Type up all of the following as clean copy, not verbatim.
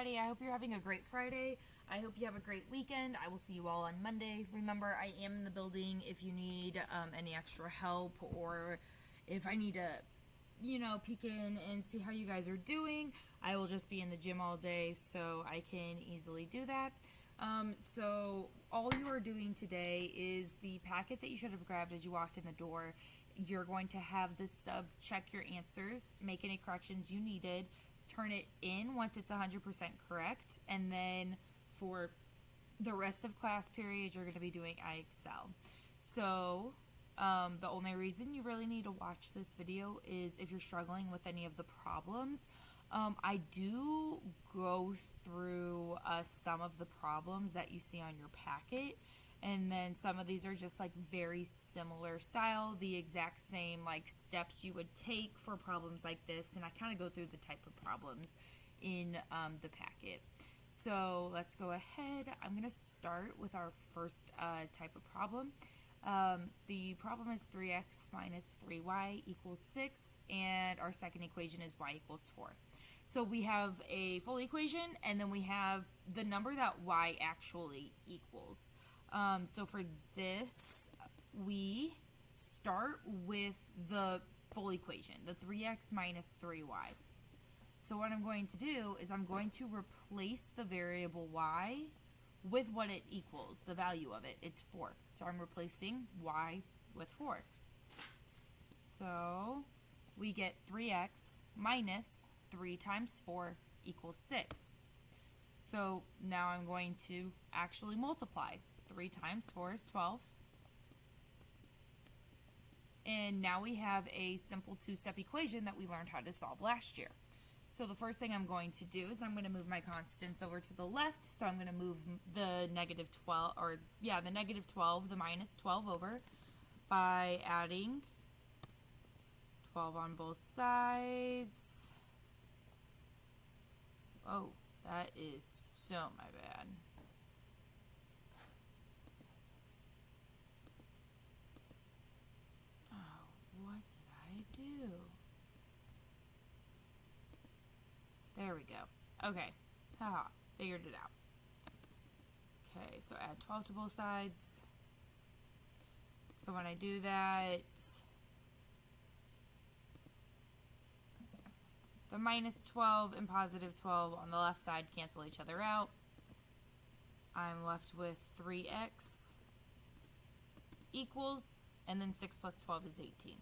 Friday. I hope you're having a great Friday. I hope you have a great weekend. I will see you all on Monday. Remember, I am in the building if you need any extra help, or if I need to, peek in and see how you guys are doing. I will just be in the gym all day, so I can easily do that. So all you are doing today is the packet that you should have grabbed as you walked in the door. You're going to have the sub check your answers, make any corrections you needed, turn it in once it's 100% correct, and then for the rest of class period, you're going to be doing IXL. So the only reason you really need to watch this video is if you're struggling with any of the problems. I do go through some of the problems that you see on your packet, and then some of these are just like very similar style, the exact same like steps you would take for problems like this, and I kind of go through the type of problems in the packet. So let's go ahead. I'm going to start with our first type of problem. The problem is 3x minus 3y equals 6, and our second equation is y equals 4. So we have a full equation, and then we have the number that y actually equals. So for this, we start with the full equation, the 3x minus 3y. So what I'm going to do is I'm going to replace the variable y with what it equals, the value of it. It's 4. So I'm replacing y with 4. So we get 3x minus 3 times 4 equals 6. So now I'm going to actually multiply. 3 times 4 is 12. And now we have a simple two-step equation that we learned how to solve last year. So the first thing I'm going to do is I'm going to move my constants over to the left. So I'm going to move the negative 12, the negative 12, the minus 12 over by adding 12 on both sides. Oh, that is so my bad. Oh, what did I do? There we go. Okay. Haha. Figured it out. Okay, so add 12 to both sides. So when I do that, the minus 12 and positive 12 on the left side cancel each other out. I'm left with 3x equals, and then 6 plus 12 is 18.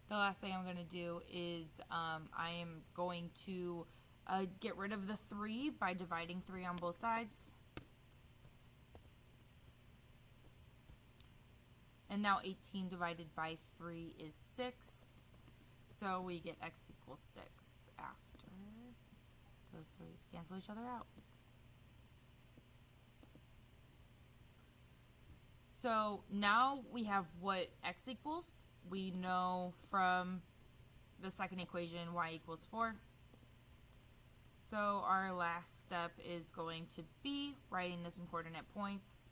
The last thing I'm going to do is I am going to get rid of the 3 by dividing 3 on both sides. And now 18 divided by 3 is 6. So we get x equals 6 after those 3's cancel each other out. So now we have what x equals. We know from the second equation y equals 4. So our last step is going to be writing this in coordinate points,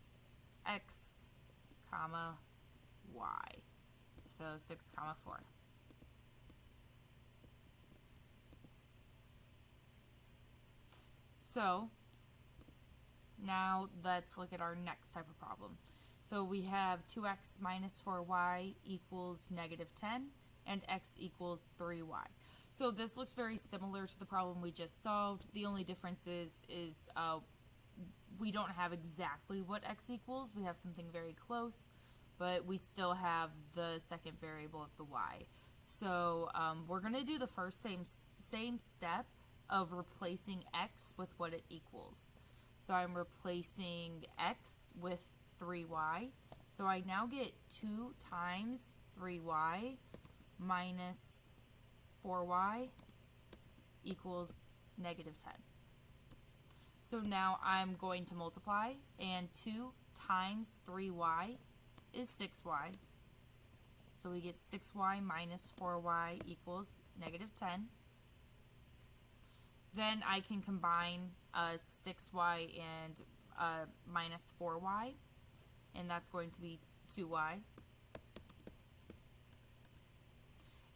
x, comma, y. So 6, comma 4. So now let's look at our next type of problem. So we have 2x minus 4y equals negative 10, and x equals 3y. So this looks very similar to the problem we just solved. The only difference is we don't have exactly what x equals. We have something very close, but we still have the second variable of the y. So we're going to do the first same step of replacing x with what it equals. So I'm replacing x with 3y. So I now get 2 times 3y minus 4y equals negative 10. So now I'm going to multiply, and 2 times 3y is 6y. So we get 6y minus 4y equals negative 10. Then I can combine 6y and minus 4y, and that's going to be 2y.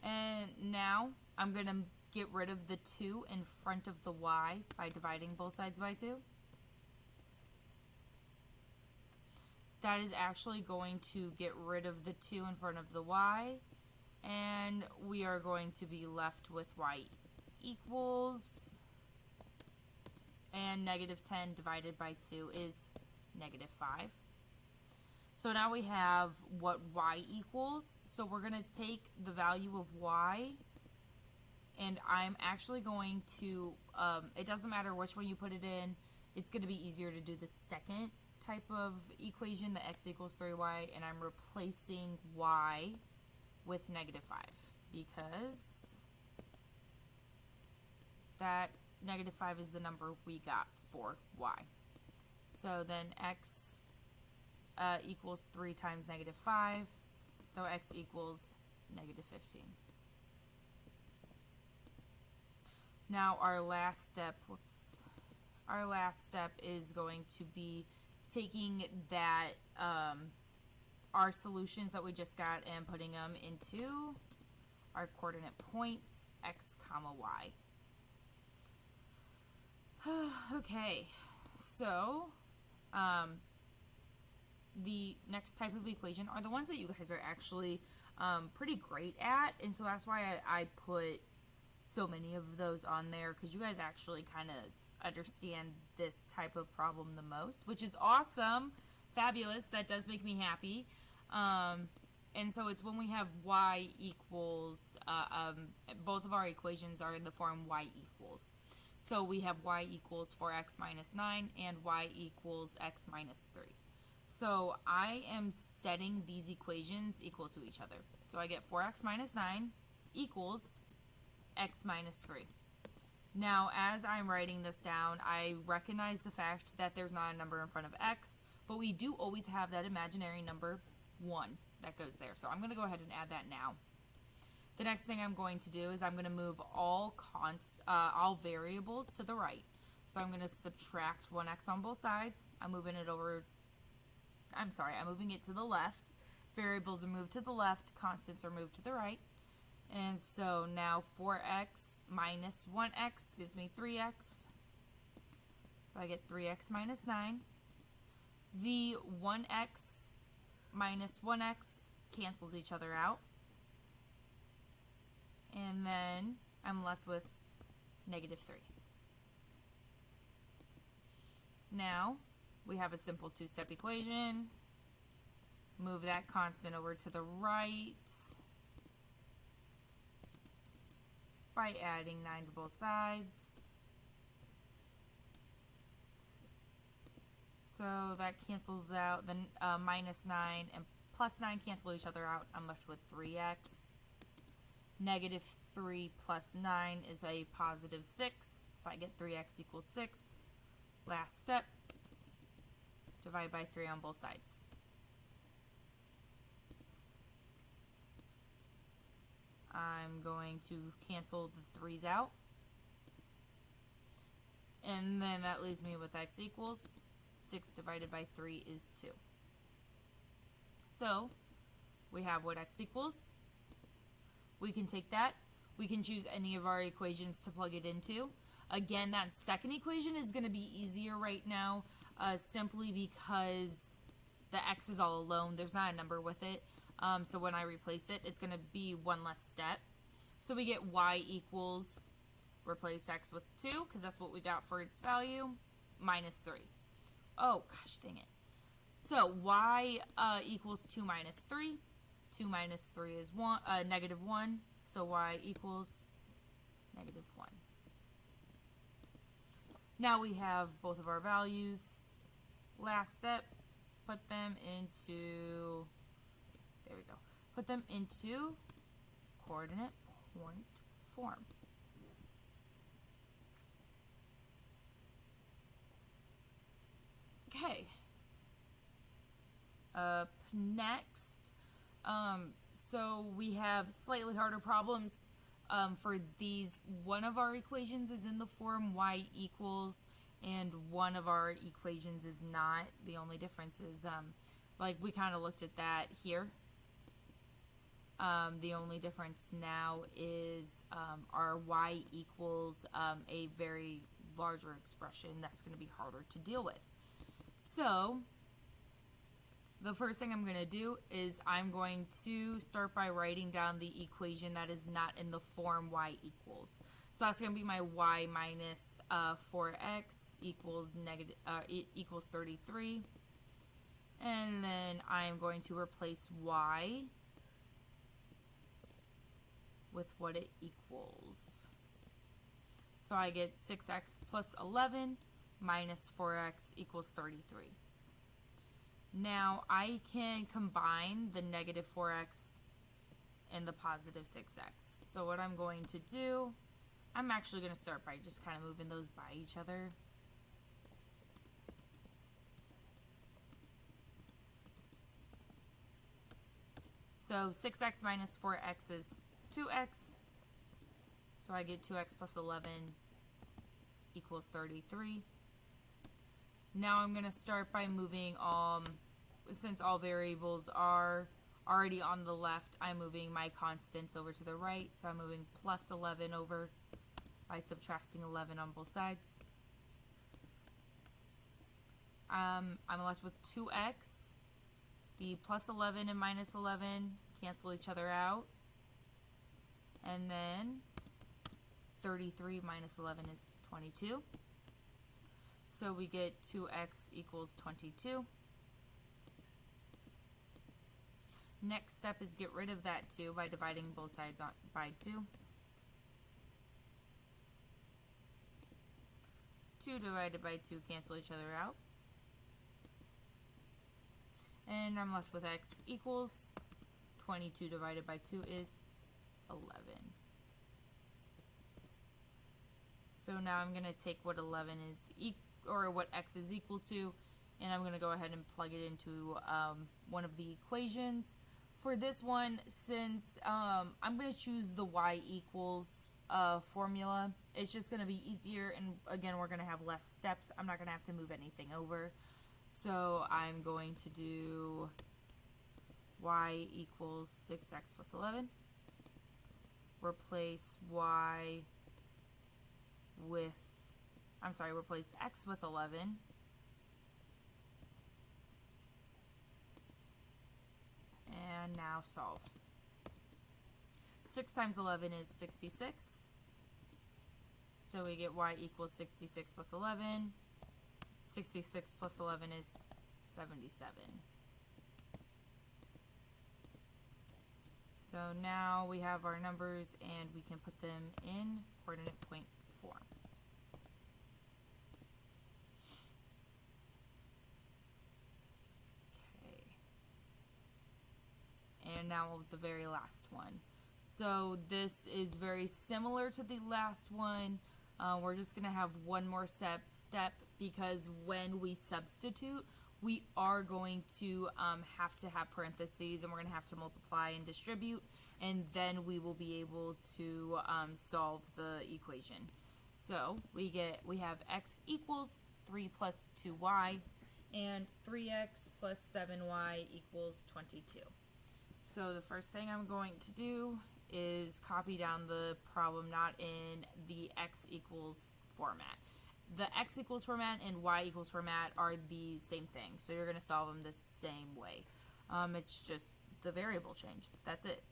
And now I'm going to get rid of the 2 in front of the y by dividing both sides by 2. That is actually going to get rid of the 2 in front of the y, and we are going to be left with y equals, and negative 10 divided by 2 is negative 5. So now we have what y equals. So we're going to take the value of y, and I'm actually going to, it doesn't matter which one you put it in, it's going to be easier to do the second type of equation, the x equals 3y, and I'm replacing y with negative 5 because that negative 5 is the number we got for y. So then x equals 3 times negative 5, so x equals negative 15. Now our last step, our last step is going to be taking that, our solutions that we just got and putting them into our coordinate points, x comma y. Okay, so the next type of equation are the ones that you guys are actually pretty great at, and so that's why I put so many of those on there, because you guys actually kind of understand this type of problem the most, which is awesome, fabulous. That does make me happy. And so it's when we have y equals, both of our equations are in the form y equals. So we have y equals 4x minus 9 and y equals x minus 3. So I am setting these equations equal to each other. So I get 4x minus 9 equals x minus 3. Now, as I'm writing this down, I recognize the fact that there's not a number in front of x, but we do always have that imaginary number 1 that goes there. So I'm going to go ahead and add that now. The next thing I'm going to do is I'm going to move all variables to the right. So I'm going to subtract 1x on both sides. I'm moving it to the left. Variables are moved to the left, constants are moved to the right. And so now 4x minus 1x gives me 3x. So I get 3x minus 9. The 1x minus 1x cancels each other out. And then I'm left with negative 3. Now we have a simple two-step equation. Move that constant over to the right by adding 9 to both sides. So that cancels out, the minus 9 and plus 9 cancel each other out. I'm left with 3x. Negative 3 plus 9 is a positive 6, so I get 3x equals 6. Last step, divide by 3 on both sides. I'm going to cancel the 3's out. And then that leaves me with x equals 6 divided by 3 is 2. So we have what x equals. We can take that. We can choose any of our equations to plug it into. Again, that second equation is going to be easier right now, simply because the x is all alone. There's not a number with it. So when I replace it, it's going to be one less step. So we get y equals, replace x with 2, because that's what we got for its value, minus 3. Oh, gosh, dang it. So y equals 2 minus 3. 2 minus 3 is negative 1. So y equals negative 1. Now we have both of our values. Last step, put them into, there we go, put them into coordinate point form. Okay. Up next, so we have slightly harder problems. For these, one of our equations is in the form y equals, and one of our equations is not. The only difference is, like, we kind of looked at that here. The only difference now is our y equals a very larger expression that's going to be harder to deal with. So the first thing I'm going to do is I'm going to start by writing down the equation that is not in the form y equals. So that's going to be my y minus 4x equals equals 33. And then I'm going to replace y with what it equals. So I get 6x plus 11 minus 4x equals 33. Now I can combine the negative 4x and the positive 6x. So what I'm going to do, I'm actually going to start by just kind of moving those by each other. So 6x minus 4x is 2x. So I get 2x plus 11 equals 33. Now I'm going to start by moving, since all variables are already on the left, I'm moving my constants over to the right. So I'm moving plus 11 over by subtracting 11 on both sides. I'm left with 2x. The plus 11 and minus 11 cancel each other out. And then 33 minus 11 is 22. So we get 2x equals 22. Next step is get rid of that 2 by dividing both sides by 2. 2 divided by 2 cancel each other out. And I'm left with x equals 22 divided by 2 is 11. So now I'm going to take what 11 is or what x is equal to, and I'm going to go ahead and plug it into one of the equations. For this one, since I'm going to choose the y equals formula, it's just going to be easier, and again, we're going to have less steps. I'm not going to have to move anything over. So I'm going to do y equals 6x plus 11. Replace y with, replace x with 11. And now solve. 6 times 11 is 66. So we get y equals 66 plus 11. 66 plus 11 is 77. So now we have our numbers and we can put them in coordinate point form. Okay. And now the very last one. So this is very similar to the last one. We're just going to have one more step because when we substitute, we are going to have to have parentheses, and we're going to have to multiply and distribute, and then we will be able to solve the equation. So we have x equals 3 plus 2y, and 3x plus 7y equals 22. So the first thing I'm going to do is copy down the problem not in the x equals format. The x equals format and y equals format are the same thing, so you're going to solve them the same way. It's just the variable changed. That's it.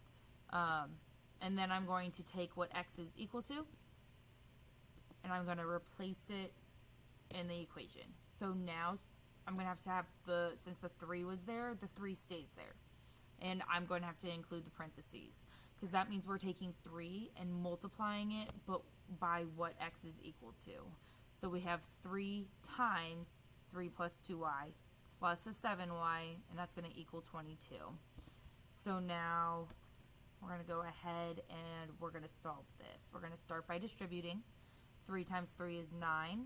And then I'm going to take what x is equal to, and I'm going to replace it in the equation. So now I'm going to have since the 3 was there, the 3 stays there. And I'm going to have to include the parentheses, because that means we're taking 3 and multiplying it, but by what x is equal to. So we have 3 times 3 plus 2y plus a 7y, and that's going to equal 22. So now we're going to go ahead and we're going to solve this. We're going to start by distributing. 3 times 3 is 9.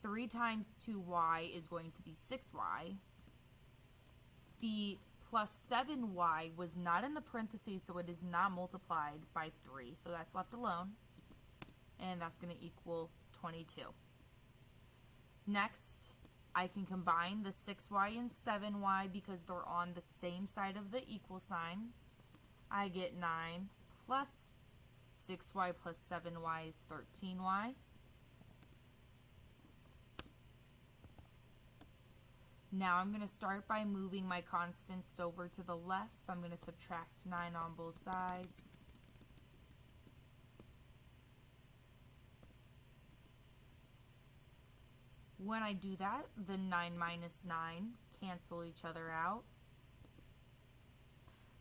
3 times 2y is going to be 6y. The plus 7y was not in the parentheses, so it is not multiplied by 3, so that's left alone, and that's going to equal 22. Next, I can combine the 6y and 7y because they're on the same side of the equal sign. I get 9 plus 6y plus 7y is 13y. Now I'm going to start by moving my constants over to the left, so I'm going to subtract 9 on both sides. When I do that, the 9 minus 9 cancel each other out.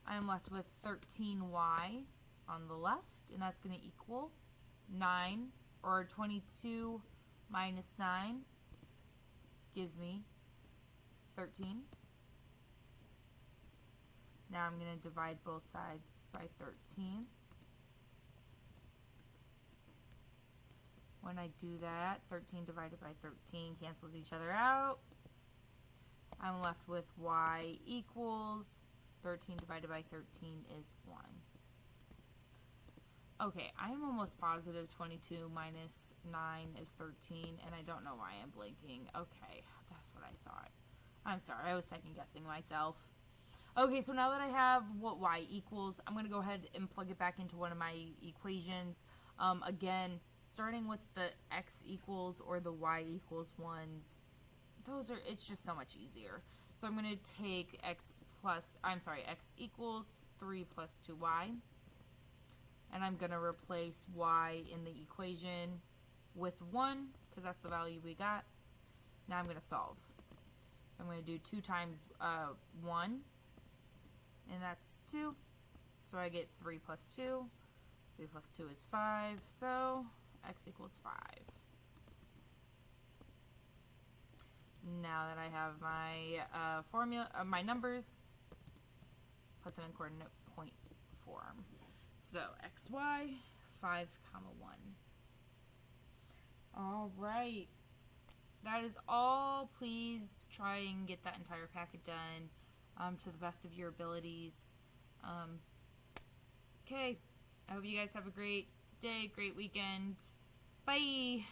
I'm left with 13y on the left, and that's going to equal 9, or 22 minus 9 gives me 13. Now I'm going to divide both sides by 13. When I do that, 13 divided by 13 cancels each other out. I'm left with y equals 13 divided by 13 is 1. Okay, I'm almost positive 22 minus 9 is 13, and I don't know why I'm blinking. Okay, that's what I thought. I'm sorry, I was second guessing myself. Okay, so now that I have what y equals, I'm going to go ahead and plug it back into one of my equations. Again, starting with the x equals or the y equals ones, it's just so much easier. So I'm going to take x equals 3 plus 2y, and I'm going to replace y in the equation with 1, because that's the value we got. Now I'm going to solve. I'm going to do 2 times 1, and that's 2. So I get 3 plus 2. 3 plus 2 is 5, so x equals 5. Now that I have my formula, my numbers, put them in coordinate point form. So xy, 5, 1. All right. That is all. Please try and get that entire packet done to the best of your abilities. Okay. I hope you guys have a great day, great weekend. Bye.